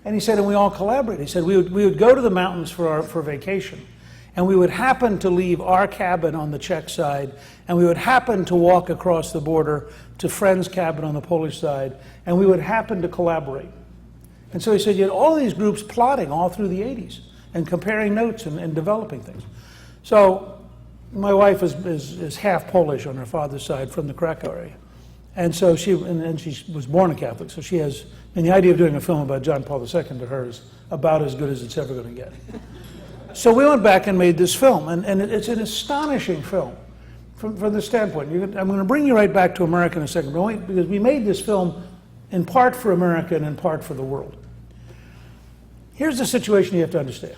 And he said, and we all collaborated. He said, we would go to the mountains for vacation, and we would happen to leave our cabin on the Czech side, and we would happen to walk across the border to friend's cabin on the Polish side, and we would happen to collaborate. And so he said, you had all these groups plotting all through the 80s and comparing notes and developing things. So my wife is half Polish on her father's side from the Krakow area. And so she was born a Catholic, so she has, and the idea of doing a film about John Paul II to her is about as good as it's ever going to get. So we went back and made this film, and it's an astonishing film from the standpoint. I'm going to bring you right back to America in a second, because we made this film in part for America and in part for the world. Here's the situation you have to understand.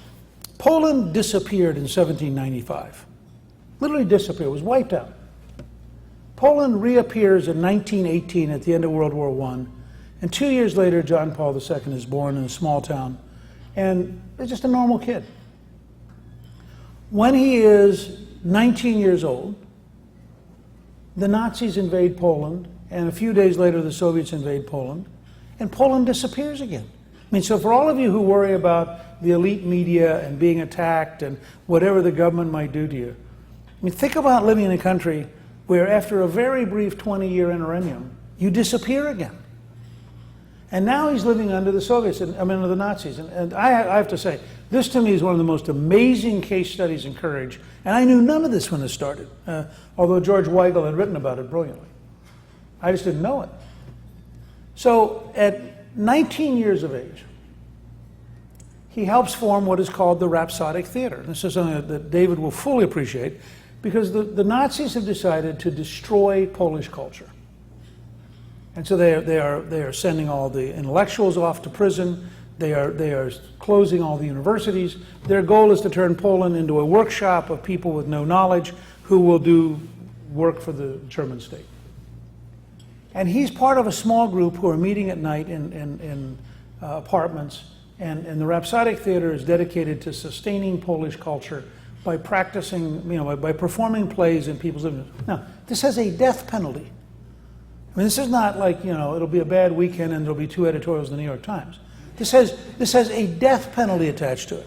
Poland disappeared in 1795. Literally disappeared, was wiped out. Poland reappears in 1918 at the end of World War I, and 2 years later, John Paul II is born in a small town, and he's just a normal kid. When he is 19 years old, the Nazis invade Poland, and a few days later, the Soviets invade Poland, and Poland disappears again. I mean, so for all of you who worry about the elite media and being attacked and whatever the government might do to you, I mean, think about living in a country where after a very brief 20-year interregnum, you disappear again. And now he's living under the Soviets, under the Nazis. And I have to say, this to me is one of the most amazing case studies in courage. And I knew none of this when it started, although George Weigel had written about it brilliantly. I just didn't know it. So at 19 years of age, he helps form what is called the Rhapsodic Theater. And this is something that David will fully appreciate, because the Nazis have decided to destroy Polish culture. And so they are sending all the intellectuals off to prison. They are closing all the universities. Their goal is to turn Poland into a workshop of people with no knowledge who will do work for the German state. And he's part of a small group who are meeting at night in apartments, and the Rhapsodic Theater is dedicated to sustaining Polish culture by practicing, by performing plays in people's living rooms. Now, this has a death penalty. I mean, this is not like, it'll be a bad weekend and there'll be 2 editorials in the New York Times. This has a death penalty attached to it.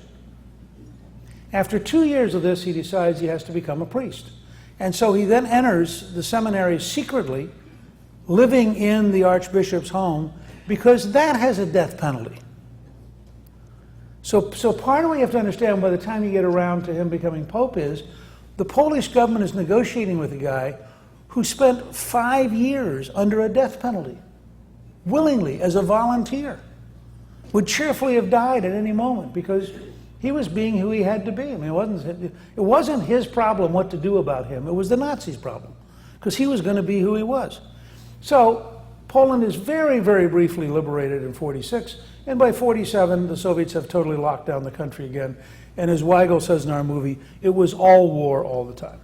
After 2 years of this, he decides he has to become a priest. And so he then enters the seminary secretly, living in the Archbishop's home, because that has a death penalty. So part of what you have to understand by the time you get around to him becoming Pope is the Polish government is negotiating with a guy who spent 5 years under a death penalty, willingly, as a volunteer, would cheerfully have died at any moment because he was being who he had to be. I mean, it wasn't his problem what to do about him. It was the Nazis' problem, because he was going to be who he was. So Poland is very, very briefly liberated in 46, and by 47, the Soviets have totally locked down the country again. And as Weigel says in our movie, it was all war all the time.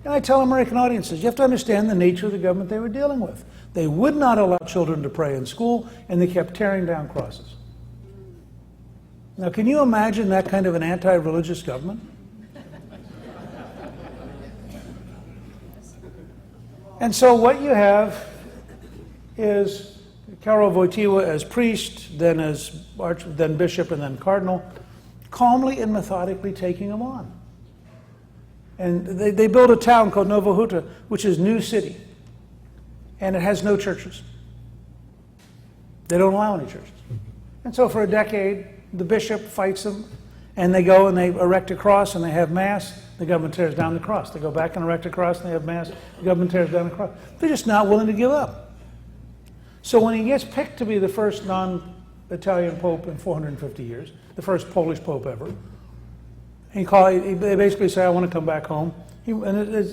And I tell American audiences, you have to understand the nature of the government they were dealing with. They would not allow children to pray in school, and they kept tearing down crosses. Now, can you imagine that kind of an anti-religious government? And so what you have is Karol Wojtyła as priest, then then bishop, and then cardinal, calmly and methodically taking them on. And they build a town called Nowa Huta, which is New City, and it has no churches. They don't allow any churches. And so for a decade, the bishop fights them, and they go and they erect a cross and they have mass. The government tears down the cross. They go back and erect a cross and they have mass. The government tears down the cross. They're just not willing to give up. So when he gets picked to be the first non-Italian pope in 450 years, the first Polish pope ever, they basically say, I want to come back home.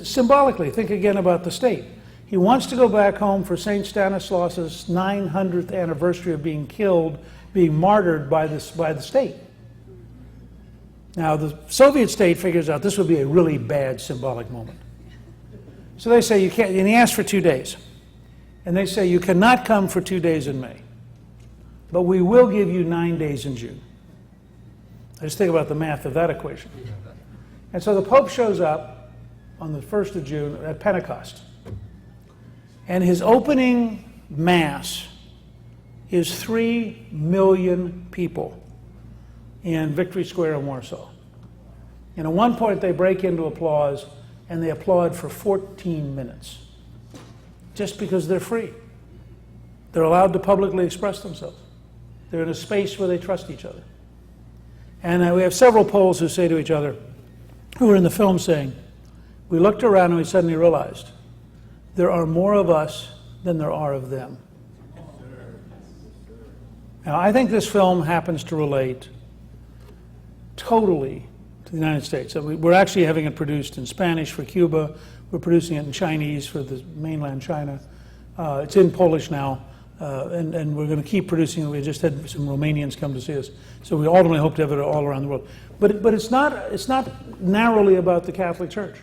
Symbolically, think again about the state. He wants to go back home for St. Stanislaus's 900th anniversary of being killed, being martyred by the state. Now, the Soviet state figures out this would be a really bad symbolic moment. So they say, you can't, and he asks for 2 days. And they say, you cannot come for 2 days in May, but we will give you 9 days in June. I just think about the math of that equation. And so the Pope shows up on the 1st of June at Pentecost. And his opening Mass is 3 million people in Victory Square in Warsaw. And at one point they break into applause, and they applaud for 14 minutes, just because they're free. They're allowed to publicly express themselves. They're in a space where they trust each other. And we have several Poles who say to each other, who were in the film, saying, we looked around and we suddenly realized there are more of us than there are of them. Now, I think this film happens to relate totally to the United States. So we're actually having it produced in Spanish for Cuba. We're producing it in Chinese for the mainland China. It's in Polish now, and we're going to keep producing it. We just had some Romanians come to see us. So we ultimately hope to have it all around the world. But it's not narrowly about the Catholic Church.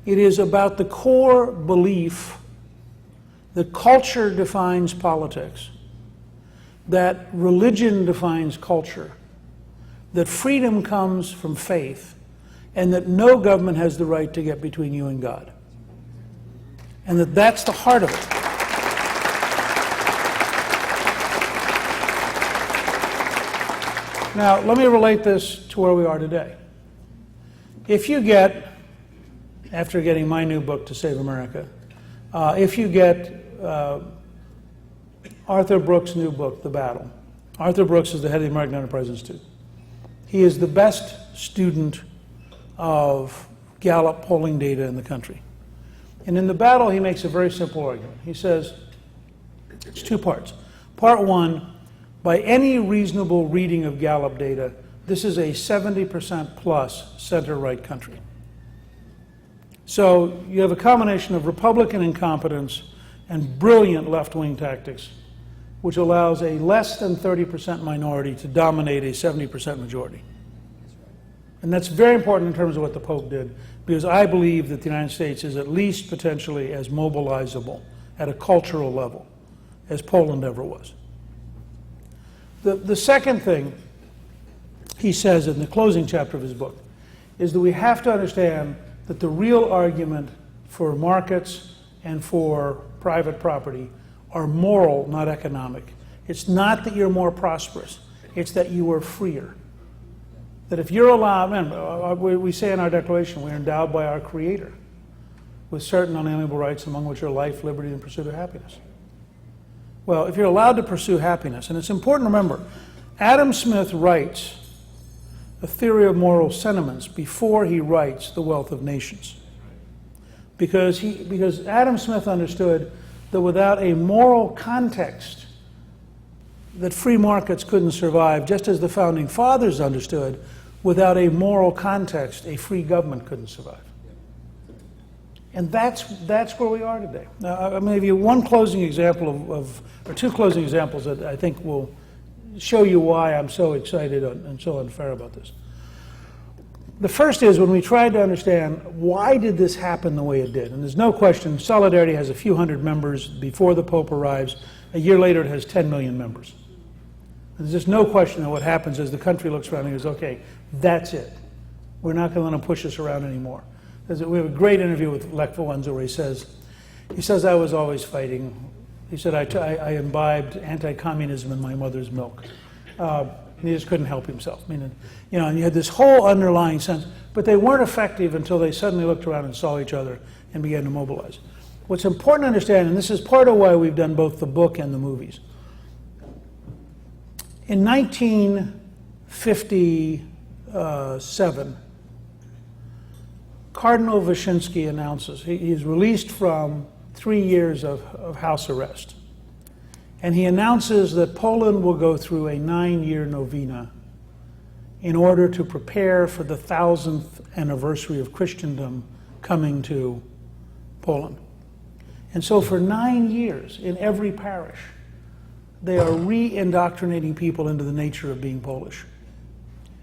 It is about the core belief that culture defines politics, that religion defines culture, that freedom comes from faith, and that no government has the right to get between you and God. And that's the heart of it. Now, let me relate this to where we are today. If you get, after getting my new book, To Save America, if you get Arthur Brooks' new book, The Battle. Arthur Brooks is the head of the American Enterprise Institute. He is the best student of Gallup polling data in the country. And in The Battle, he makes a very simple argument. He says, it's two parts. Part one, by any reasonable reading of Gallup data, this is a 70% plus center-right country. So you have a combination of Republican incompetence and brilliant left-wing tactics, which allows a less than 30% minority to dominate a 70% majority. And that's very important in terms of what the Pope did, because I believe that the United States is at least potentially as mobilizable at a cultural level as Poland ever was. The second thing he says in the closing chapter of his book is that we have to understand that the real argument for markets and for private property are moral, not economic. It's not that you're more prosperous, it's that you are freer. That if you're allowed, we say in our Declaration, we're endowed by our Creator with certain unalienable rights, among which are life, liberty, and pursuit of happiness. Well, if you're allowed to pursue happiness, and it's important to remember, Adam Smith writes a theory of moral sentiments before he writes The Wealth of Nations. Because Adam Smith understood that without a moral context, that free markets couldn't survive, just as the Founding Fathers understood, without a moral context, a free government couldn't survive. And that's where we are today. Now, I'm going to give you one closing example or two closing examples that I think will show you why I'm so excited and so unfair about this. The first is when we tried to understand why did this happen the way it did. And there's no question, Solidarity has a few hundred members before the Pope arrives. A year later, it has 10 million members. There's just no question that what happens is the country looks around and goes, okay, that's it. We're not going to let them push us around anymore. We have a great interview with Lech Walesa where he says, I was always fighting. He said, I imbibed anti-communism in my mother's milk. And he just couldn't help himself. I mean, and you had this whole underlying sense, but they weren't effective until they suddenly looked around and saw each other and began to mobilize. What's important to understand, and this is part of why we've done both the book and the movies. In 1957, Cardinal Wyszynski announces he's released from 3 years of house arrest. And he announces that Poland will go through a 9-year novena in order to prepare for the 1000th anniversary of Christendom coming to Poland. And so for 9 years, in every parish, they are re-indoctrinating people into the nature of being Polish.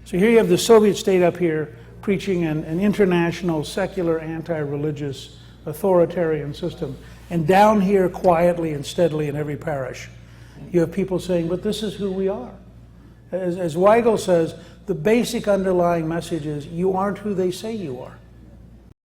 So here you have the Soviet state up here preaching an international, secular, anti-religious, authoritarian system. And down here, quietly and steadily in every parish, you have people saying, but this is who we are. As Weigel says, the basic underlying message is, you aren't who they say you are.